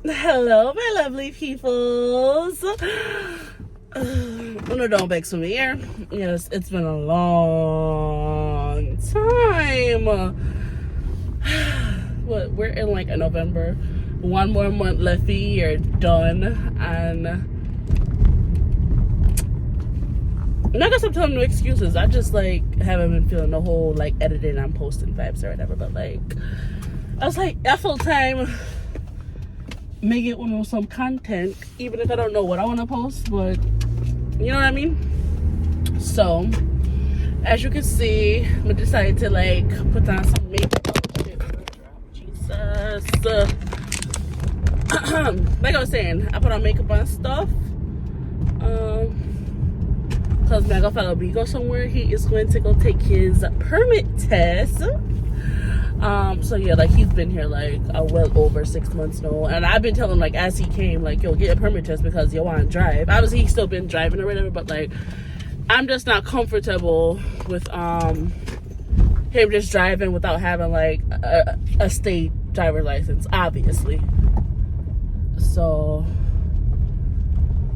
Hello, my lovely peoples. Don't vex me here. Yes, it's been a long time. What, we're in like a November. One more month left for the year, done. And I'm not gonna stop telling no excuses. I just like haven't been feeling the whole like editing and posting vibes or whatever. But like, I was like, I full time. Make it some content, even if I don't know what I want to post, but you know what I mean. So as you can see, I decided to like put on some makeup. Jesus. Like I was saying, I put on makeup and stuff because my fellow go somewhere. He is going to go take his permit test. So yeah, like he's been here like well over 6 months now, and I've been telling him like as he came, like, yo, get a permit test because you want to drive. Obviously he's still been driving or whatever, but like I'm just not comfortable with him just driving without having like a state driver license, obviously. So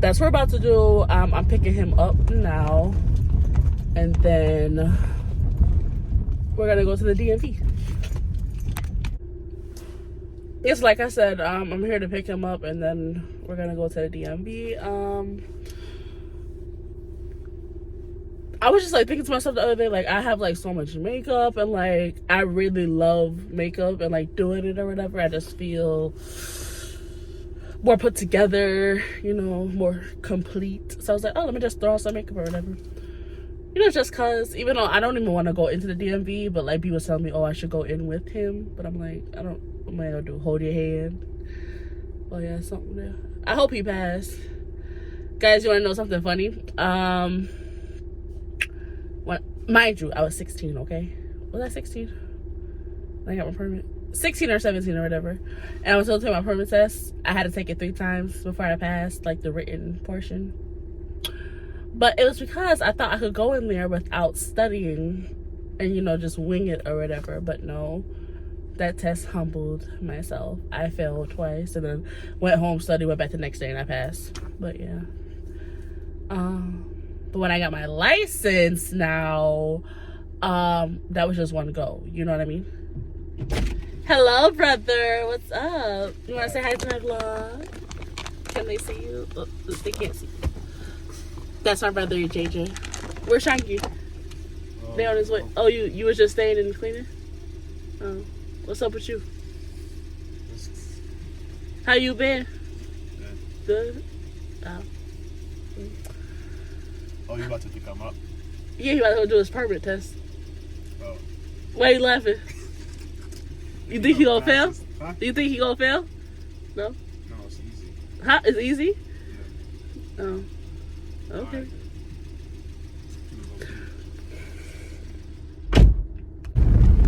that's what we're about to do. I'm picking him up now, and then we're gonna go to the DMV. It's like I said, I'm here to pick him up, and then we're gonna go to the DMV. I was just like thinking to myself the other day, like I have like so much makeup, and like I really love makeup and like doing it or whatever. I just feel more put together, you know, more complete. So I was like, oh, let me just throw on some makeup or whatever. You know, just cause, even though I don't even want to go into the DMV, but like people tell me, oh, I should go in with him. But I'm like, what am I gonna do? Hold your hand? Oh yeah, something there. I hope he passed. Guys, you wanna know something funny? Mind you, I was 16, okay? Was I 16? I got my permit. 16 or 17 or whatever. And I was told to take my permit test. I had to take it 3 times before I passed, like the written portion. But it was because I thought I could go in there without studying and, you know, just wing it or whatever. But no, that test humbled myself. I failed twice and then went home, studied, went back the next day, and I passed. But yeah. But when I got my license now, that was just one go. You know what I mean? Hello, brother. What's up? You want to say hi to my vlog? Can they see you? Oh, they can't see you. That's my brother, JJ. Where's Shanky? They on his way. Oh, you was just staying and cleaning? Oh, what's up with you? How you been? Good. Oh. Oh, you about to pick him up? Yeah, he about to go do his permit test. Oh. Why you laughing? You think he gonna fail? Huh? You think he gonna fail? No? No, it's easy. Huh? It's easy? Yeah. Oh. Okay.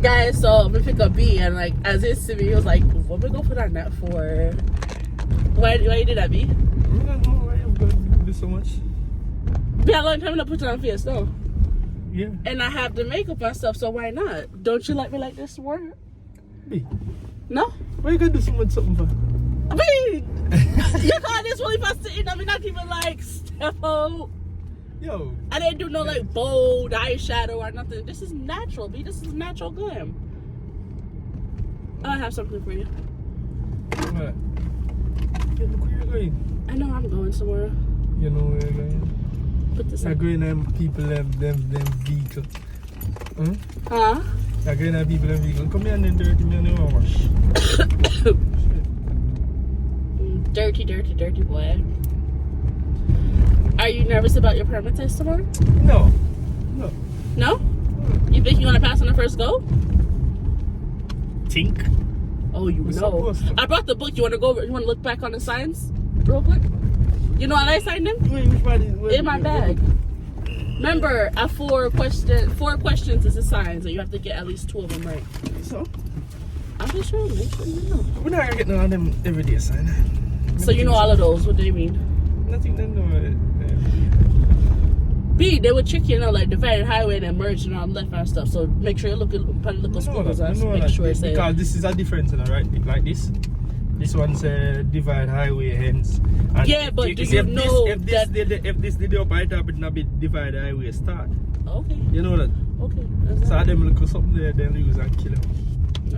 Guys, so I'm gonna pick up B, and like as it's to me, he was like, what am I gonna put on that for? Why you did that, B? I don't know why I'm gonna do so much. Yeah, I'm gonna put it on for your stuff. Yeah. And I have the makeup and stuff, so why not? Don't you like me like this more? B. No? Why you gonna do so much something for? I mean, you call this really for sitting? I mean, not even like step out. Yo. I didn't do no like bold eyeshadow or nothing. This is natural, B. This is natural glam. I have something for you. What? Yeah, look where you're going. I know I'm going somewhere. You know where you're going? Put this You're on. going them people them vehicle. Huh? Huh? You're going them people them vehicle. Come here and then dirty me and you want wash. Dirty, dirty, dirty boy. Are you nervous about your permit test tomorrow? No. No. No? You think you're gonna pass on the first go? Think. Oh, you We're know. supposed to. I brought the book. You wanna go? You wanna look back on the signs real quick? You know what I signed them? Wait, which body? In my bag. Remember, a 4 questions is a sign, so you have to get at least 2 of them right. So? I'm just sure. Make sure you know. We're not gonna get none of them everyday sign. So you know all of those. What do you mean? Nothing they know. B, they would trick you, like divided highway and merge and all left and stuff. So make sure you look at squiggles and make sure it says. Because this is a difference, right? Like this. This one says divide highway hence. And Yeah, but do you know if this did up right up, it not be divide highway start. Okay. You know that? Okay. So them look something there, then use and kill him.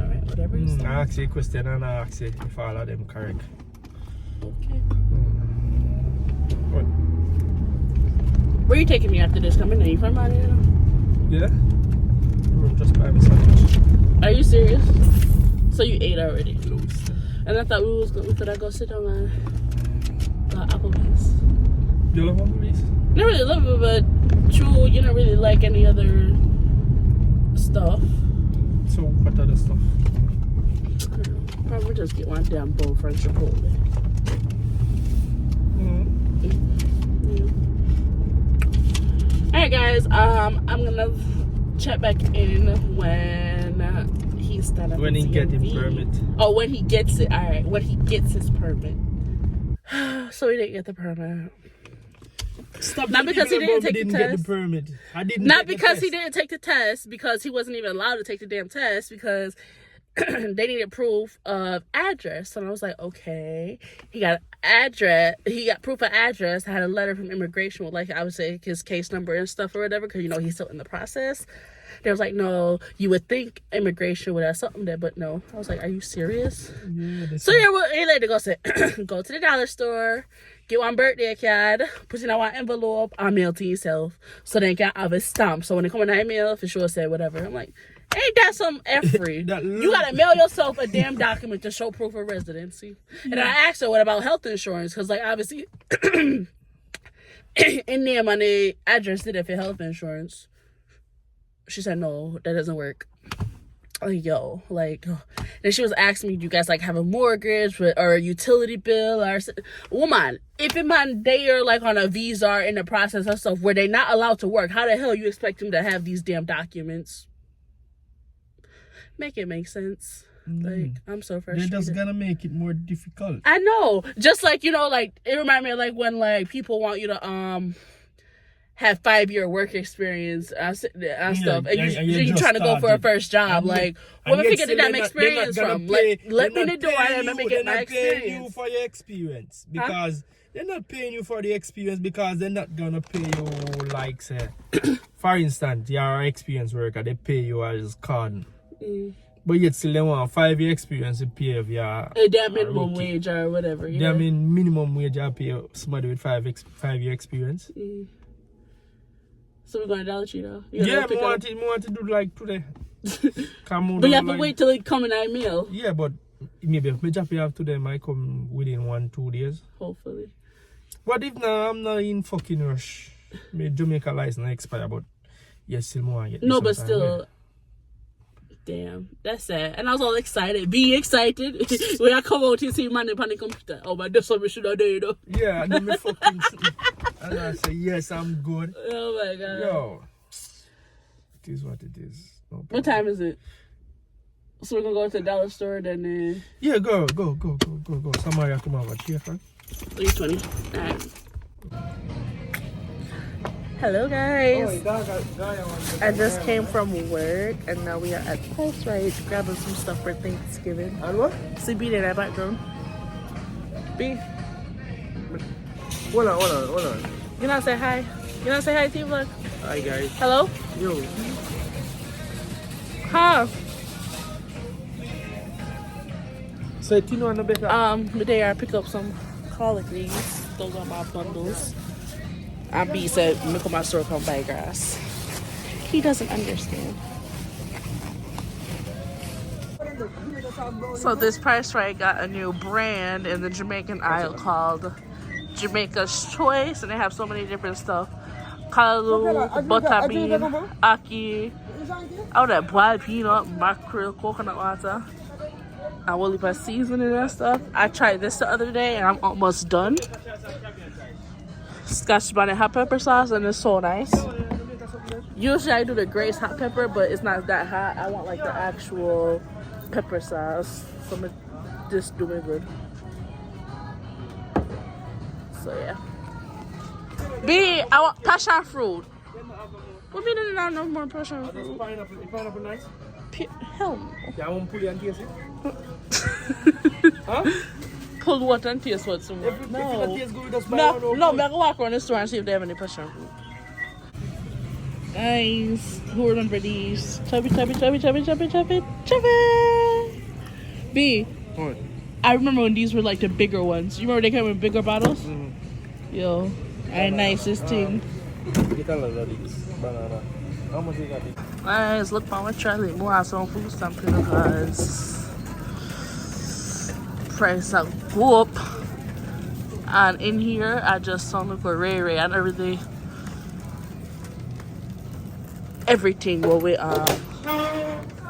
Alright, whatever you say. I ask you a question and I ask you if all of them correct. Okay. What? Where are you taking me after this? Coming in from out here? Yeah? I'm just by myself. Are you serious? So you ate already? Close. And I thought we could go sit down at Applebee's. You love Applebee's? Not really love it, but true, you don't really like any other stuff. So what other stuff? I don't know. Probably just get one damn bowl for Chipotle. Alright guys, I'm gonna check back in when he's done up. When he get his permit. Oh, when he gets it. Alright, when he gets his permit. So he didn't get the permit. Stop. Not because he didn't take the test. Get the permit. I didn't. Not because he didn't take the test, because he wasn't even allowed to take the damn test, because they needed proof of address. And I was like, okay. He got address. He got proof of address. I had a letter from immigration with, like, I would say his case number and stuff or whatever, because, you know, he's still in the process. They was like, no, you would think immigration would have something there, but no. I was like, are you serious? Yeah, So yeah, well, he later go say, go to the dollar store, get one birthday card, put it in one envelope, and mail to yourself, so they can have a stamp. So when they come in the email, for sure say whatever. I'm like, ain't that some F-free? You gotta mail yourself a damn document to show proof of residency. And I asked her, what about health insurance? Because, like, obviously, in there, my address did it for health insurance. She said, no, that doesn't work. Like, yo, like, then she was asking me, do you guys, like, have a mortgage or a utility bill? Or, woman, if it man, they are, like, on a visa or in the process of stuff where they're not allowed to work, how the hell you expect them to have these damn documents? Make it make sense. Like, I'm so frustrated. They're just gonna make it more difficult. I know. Just like, you know, like, it reminded me of, like, when, like, people want you to, have 5-year work experience and stuff, and you're trying to go for a first job. Like, where the fuck did that experience from? Like, let me do it and let me get my experience. They're not paying you for your experience because they're not paying you for the experience because they're not gonna pay you, like, say, for instance, you're an experienced worker, they pay you as card. But yet still they want 5-year experience to pay if you're a damn minimum wage or whatever. Yeah. I mean, minimum wage I pay somebody with 5-year experience. So we're going to Dollar Tree though? Yeah, we want to do like today. But you have to wait till it come in our mail. Yeah, but maybe if my job you have today might come within 1-2 days. Hopefully. But if now I'm not in fucking rush. My Jamaica license expire, but yes, still more get. No, but still. Damn, that's sad. And I was all excited. Be excited. When I come out and see man on the computer. Oh, but that's what we should have done, you know? Yeah, and then me fucking and I say, yes, I'm good. Oh my god. Yo. It is what it is. No what time is it? So we're gonna go to the dollar store then yeah, go. Somebody come over here, fam. 3:20. Alright. Hello guys. I just came from work and now we are at Pulse Ride grabbing some stuff for Thanksgiving. And what? See B in that background. B. Hold on. You not say hi? You not say hi to you, vlog? Hi guys. Hello? Yo. Huh? So you know no better? Today I pick up some collard greens. Those are my bundles. And B said, look at my store, come buy grass. He doesn't understand. So this Price Right got a new brand in the Jamaican aisle called Jamaica's Choice, and they have so many different stuff. Kalu, butterbean, aki, all that boiled peanut, mackerel, coconut water, and woolly past seasoning and stuff. I tried this the other day and I'm almost done. Scotch bonnet hot pepper sauce, and it's so nice. Usually I do the Grace hot pepper, but it's not that hot. I want like the actual pepper sauce. So I'm just doing good. So yeah. B, I want passion fruit. What mean I don't know more passion fruit? Pineapple nice? Hell no. Yeah, I won't put you on TSC. Huh? pull water and taste what some more. If it No. tastes good, just buy No, one. no, I'm gonna walk around the store and see if they have any passion fruit. Guys, who remember these? Chubby. B. What? I remember when these were like the bigger ones. You remember they came in bigger bottles? Mm-hmm. Yo, I nicest thing. Get a lot of these. Banana. How much you got these? Guys, look for my Charlie. More some food stamping guys. Price are go up. And in here, I just saw look for Ray and everything. Everything what we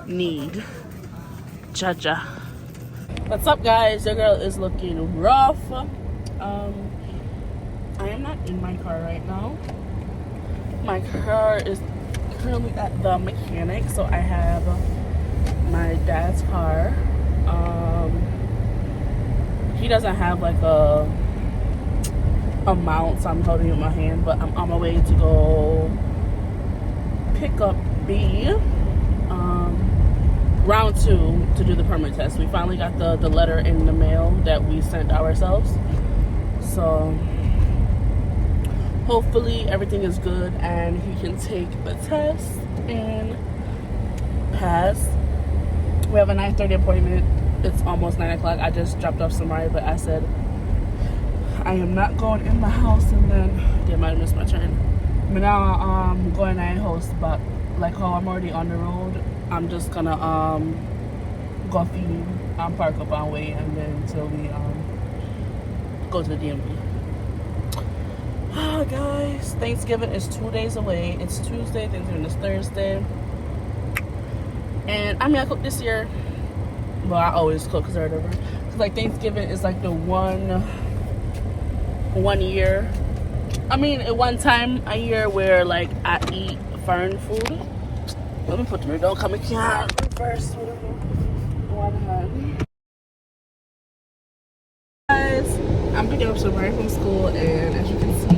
need. Jaja. What's up, guys? Your girl is looking rough. I am not in my car right now. My car is currently at the mechanic, so I have my dad's car. He doesn't have like a amount, so I'm holding it in my hand, but I'm on my way to go pick up B. Round 2 to do the permit test. We finally got the letter in the mail that we sent ourselves. So hopefully everything is good and he can take the test and pass. We have a 9:30 appointment. It's almost 9 o'clock. I just dropped off somebody, but I said I am not going in the house and then they might miss my turn. But now I'm going to a house, but like how I'm already on the road, I'm just gonna go feed, park up and wait, and then until we go to the DMV. Guys, Thanksgiving is 2 days away. It's Tuesday, Thanksgiving is Thursday. And I mean, I cook this year. Well, I always cook because whatever. Cause like Thanksgiving is like the one year. I mean, at one time a year where like I eat foreign food. Let me put the don't come here first. One hand. Guys, I'm picking up somebody from school, and as you can see,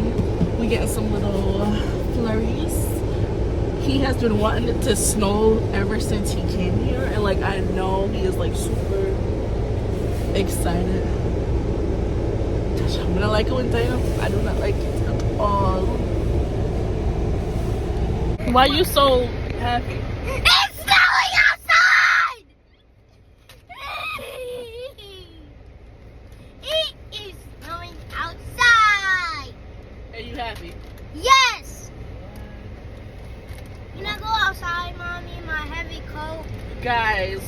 we getting some little flurries. He has been wanting it to snow ever since he came here, and like I know he is like super excited. I'm gonna like it when I do not like it at all. Why are you so happy? It's snowing outside! It is snowing outside! Are you happy? Yes! Can I go outside, Mommy, in my heavy coat? Guys,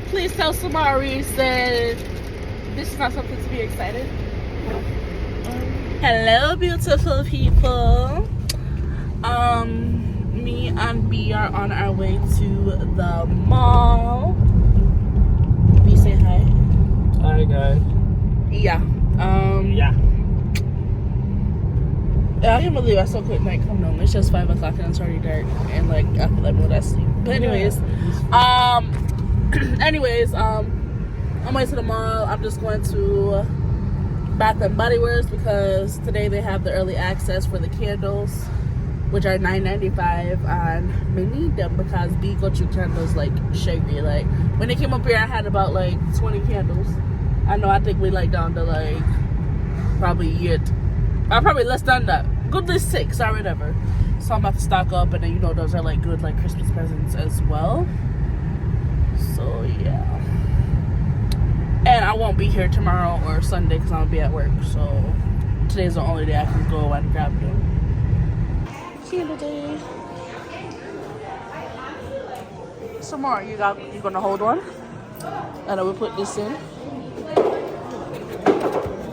please tell Samari that this is not something to be excited. Hello, beautiful people. Me and B are on our way to the mall. B, say hi. Hi, guys. Yeah. Yeah. I can't believe I so quick night coming home. It's just 5 o'clock and it's already dark, and like I feel like I sleep. But anyways, on my way to the mall. I'm just going to Bath and Body Works because today they have the early access for the candles, which are $9.95, and we need them because B got you candles like shaggy. Like when they came up here, I had about like 20 candles. I think we like down to like probably less than that. Goodly 6 or whatever. So I'm about to stock up, and then those are like good like Christmas presents as well. So yeah. And I won't be here tomorrow or Sunday because I'm gonna be at work. So today's the only day I can go and grab them. Candle day. Some more. You gonna hold one? And I will put this in.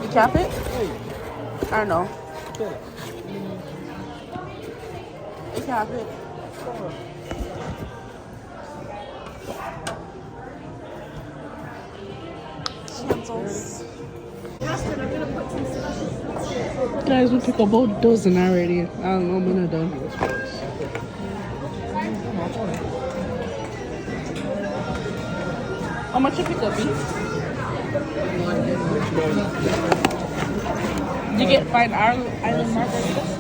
You cap it? I don't know. You cap it. Cancels. Guys, we pick up about a dozen already. I don't know, I'm not done. How much you pick up, B? Did you get fine island margaritas?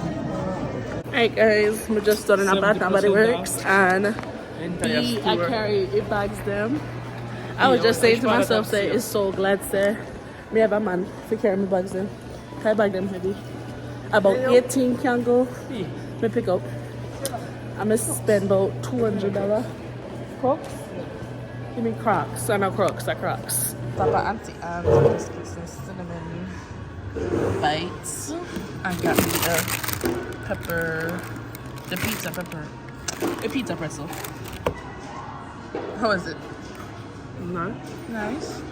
Alright guys, we're just starting up Bath and Body Works, and I carry it bags them. I was just saying to myself that it's so glad to Me have a man for carrying my bags in. I bag them heavy. About 18 can go. Me pick up. I'm gonna spend about $200. Crocs? Give me Crocs. I know Crocs, are Crocs. Papa Auntie Anne's biscuits and cinnamon bites. I got me the pepper, the pizza pepper, a pizza pretzel. How is it? Nice.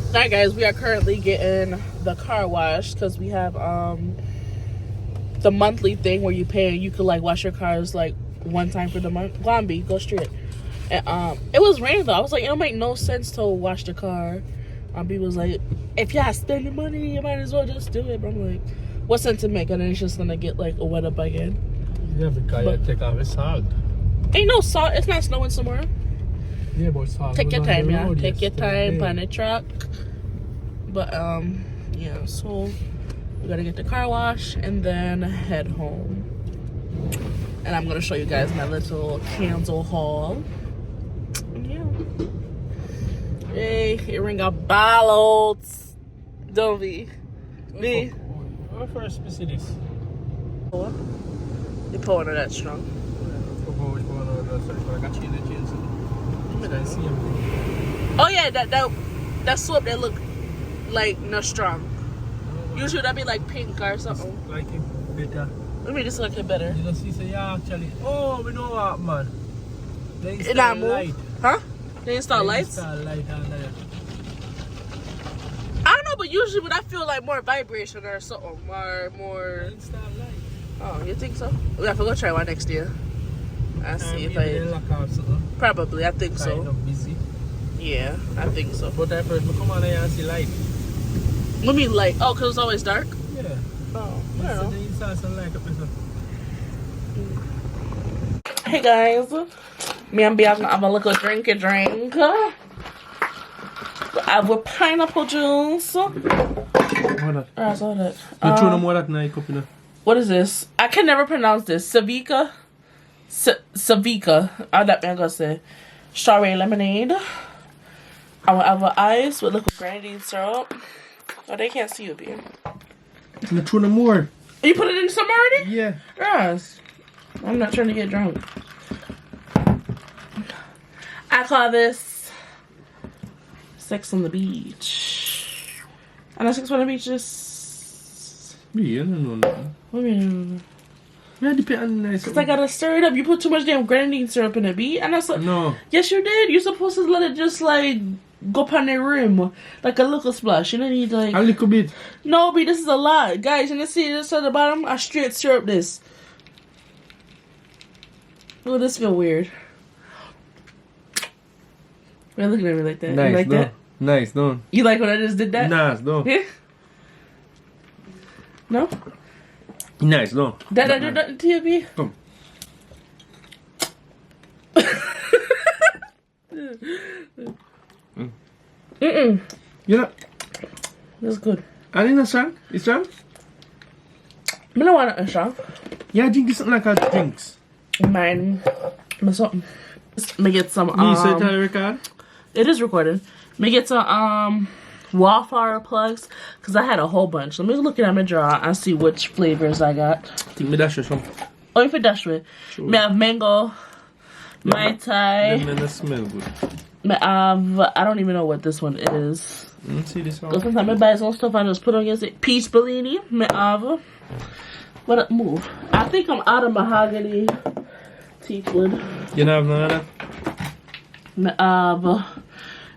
Alright guys, we are currently getting the car washed because we have the monthly thing where you pay and you could like wash your cars like one time for the month. Glomby, go straight. And it was raining though. I was like, it don't make no sense to wash the car. B was like, if y'all spending money, you might as well just do it. But I'm like, what sense it make? And then it's just gonna get like wet up again. Yeah, because you take off the salt. Ain't no salt. It's not snowing somewhere. Yeah, but salt. Take your time, yeah. Take your time on the truck. But yeah. So we gotta get the car wash and then head home. And I'm gonna show you guys my little candle haul. Yeah. Hey, earring got ballots. Don't be. Me. What first is this? You're pulling it that strong. Oh yeah, that soap that look like not strong. Usually that be like pink or something. Like it better. Let me just look it better. You know, see, say yeah, actually. Oh, we know what, man. They It not move. light. Huh? They install lights? Install light on there. I don't know, but usually when I feel like more vibration or something, more. Install light. Oh, you think so? We have to go try one next year. I see if Maybe they lock out something. Probably, I think so. Kind of busy. Yeah, I think so. But I first come on here and see light. What mean light? Oh, cause it's always dark. Yeah. Oh, I don't know. They install some light up there. Hey guys, me and Bianca have a little drink. I have a pineapple juice. What that? Oh, I saw that. You throw no more that night cup in there. What is this? I can never pronounce this. Savica. Savica. How that man gonna say? Strawberry lemonade. I will have an ice with liquid grenadine syrup. Oh, they can't see you, B. You throw no more. You put it in some already? Yeah. Yes. I'm not trying to get drunk. I call this Sex on the Beach. And that's Sex on the Beach is... Yeah, I don't know. What do you mean? Yeah, depend on nice. Cause I gotta stir it up. You put too much damn grenadine syrup in it, B. And that's like... No. Yes, you did. You're supposed to let it just like go upon the rim. Like a little splash. You don't need like... A little bit. No, B, this is a lot. Guys, you can see this at the bottom? I straight syrup this. Oh, this feel weird. Why are you looking at me like that? Nice, you like no. that? Nice, no. You like when I just did that? Nice, no. Yeah? No? Nice, no. Did I do nothing to you, B? Come. Mm-mm. You know, That's good. I think that's strong. It's strong? I don't want nothing strong. Yeah, I drink this something like a drinks. Mine. Something. Let me get some, You set the record? It is recorded. Let me get some, wallflower plugs. Because I had a whole bunch. Let me look at my drawer and see which flavors I got. I think me dash you some. Oh, you put dash with. Sure. Me have mango. Mai Tai. Them men smell good. Me have, I don't even know what this one is. See this one? Because sometimes I buy some stuff I just put on against it. Peach Bellini. Me have. What up, move? I think I'm out of mahogany teakwood. You don't have none of that? Me have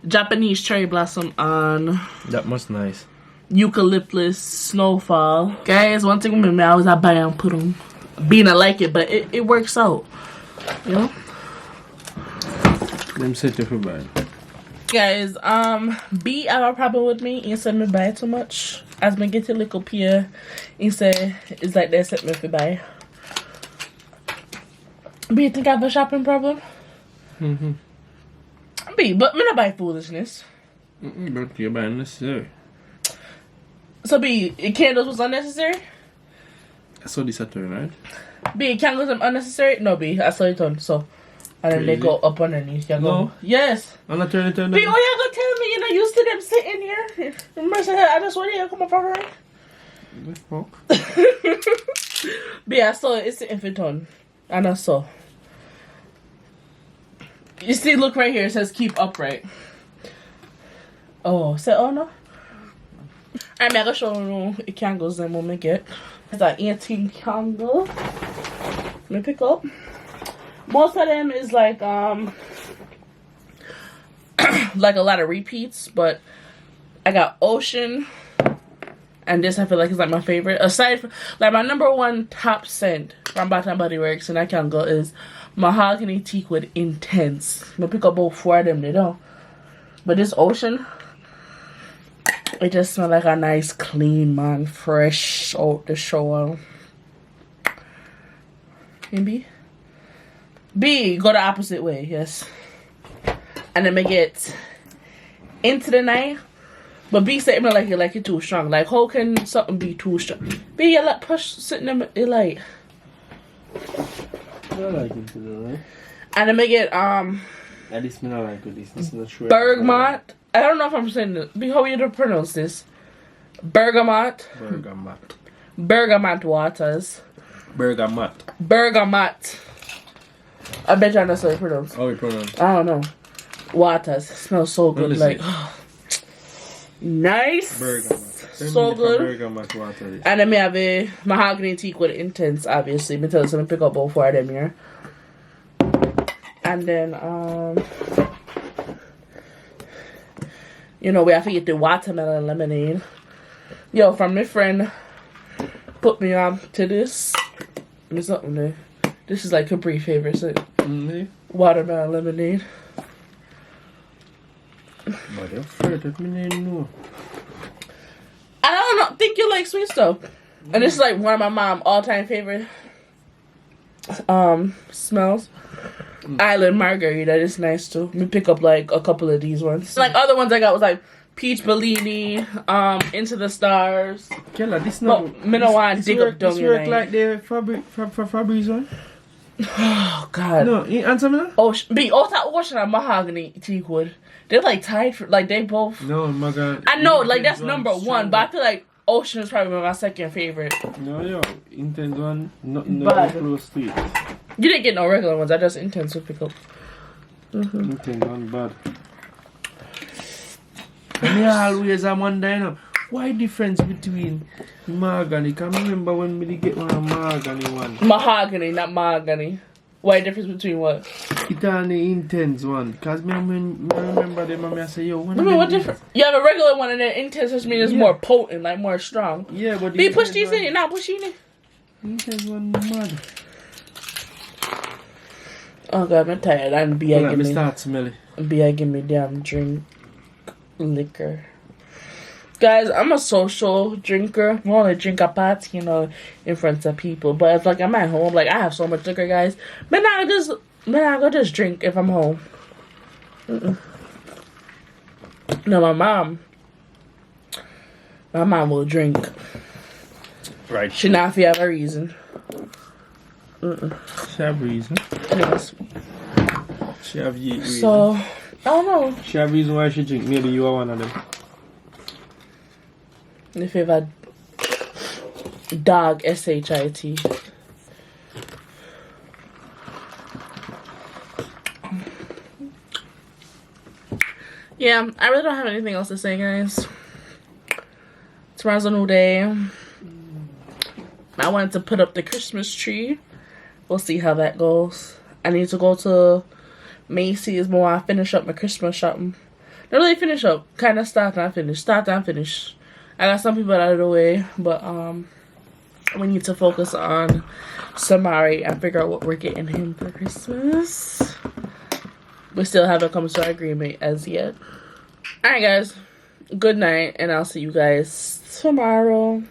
Japanese cherry blossom on That must nice. eucalyptus snowfall. Guys, one thing with me, I always buy and put on. Being I like it, but it works out. You know? Them set you for bad. Guys, B have a problem with me. He said me buy too much. As me get a little peer, he said it's like they set me for buy. B, you think I have a shopping problem? Mm-hmm. B, but me not buy foolishness. But you're buying necessary. So B, candles was unnecessary? I saw this at turn, right? B, candles are unnecessary? No, B, I saw it on. So And then they Crazy. go up underneath. You No. go. Yes. I'm not turning it But you gonna tell me you're not used to them sitting here? Remember I said, I just want you to come up over here. But yeah, so it's the infant on. And I saw. You see, look right here. It says keep upright. Oh, say oh no. I'm gonna show you the candles that we'll make it. It's an 18 candle. Let me pick up. Most of them is like like a lot of repeats, but I got Ocean, and this I feel like is like my favorite. Aside from like my number one top scent from Bath and Body Works, and I can't go is Mahogany Teakwood Intense. I'm gonna pick up both 4 of them, they don't. But this Ocean, it just smells like a nice, clean man, fresh out the shower. Maybe. B, go the opposite way, yes. And then make it Into the Night. But B said me like it too strong. Like how can something be too strong? B, you like push sitting in the light. I like Into the Night. And then make it At least me not like this. This is not true. Bergamot. I don't know if I'm saying this. B, how you to pronounce this? Bergamot. Bergamot. Bergamot waters. Bergamot. Bergamot. I bet you I know how you pronounce. How you pronounce? I don't know. Waters. It smells so good. Listen. Like nice. Bergamot. So good. Bergamot water. And then we have a Mahogany Teakwood Intense, obviously. Me tell you, so me pick up both 4 of them here. And then you know, we have to get the watermelon lemonade. Yo, from my friend put me on to this. There's something there. This is like Capri favorite, so watermelon lemonade. But you're afraid that me didn't know. I don't know, think you like sweet stuff. And this is like one of my mom's all-time favorite smells. Island Margarita is nice too. Let me pick up like a couple of these ones. Like other ones I got was like Peach Bellini, Into the Stars. Kella, this not. Me no want to dig up down This your work like the Fabrice one? Oh God. No, you answer me now? Ocean and Mahogany Teakwood. They're like tied for like they both. No, my God. I know, like that's number 1, but I feel like Ocean is probably my second favorite. No, yo, Intense one, nothing Bad. close to it. You didn't get no regular ones. I just Intense to pick up. Intense one bad. And me always am wonder, you know, why difference between mahogany? Can I remember when we get one of mahogany one? Mahogany, not mahogany. Why difference between what? It and the Intense one. Because I remember them and I say, yo, one Remember what difference? You have a regular one and then Intense just means it's more potent, like more strong. Yeah, but B, push these in it. Now push these in it. Intense one mad. Oh God, I'm tired. And B, Let me start smelling. B, give me damn drink liquor. Guys, I'm a social drinker. I want to drink a pot, you know, in front of people. But if like I'm at home, like I have so much liquor, guys. Man, I go just drink if I'm home. No, my mom will drink. Right. She not for have a reason. She have reason. Yes. She have reason. So I don't know. She have reason why she drink. Maybe you are one of them. If you have a dog, S-H-I-T. Yeah, I really don't have anything else to say, guys. Tomorrow's a new day. I wanted to put up the Christmas tree. We'll see how that goes. I need to go to Macy's more. I finish up my Christmas shopping. Not really finish up. Kind of start and finish. Start and finish. I got some people out of the way, but we need to focus on Samari and figure out what we're getting him for Christmas. We still haven't come to an agreement as yet. Alright guys, good night, and I'll see you guys tomorrow.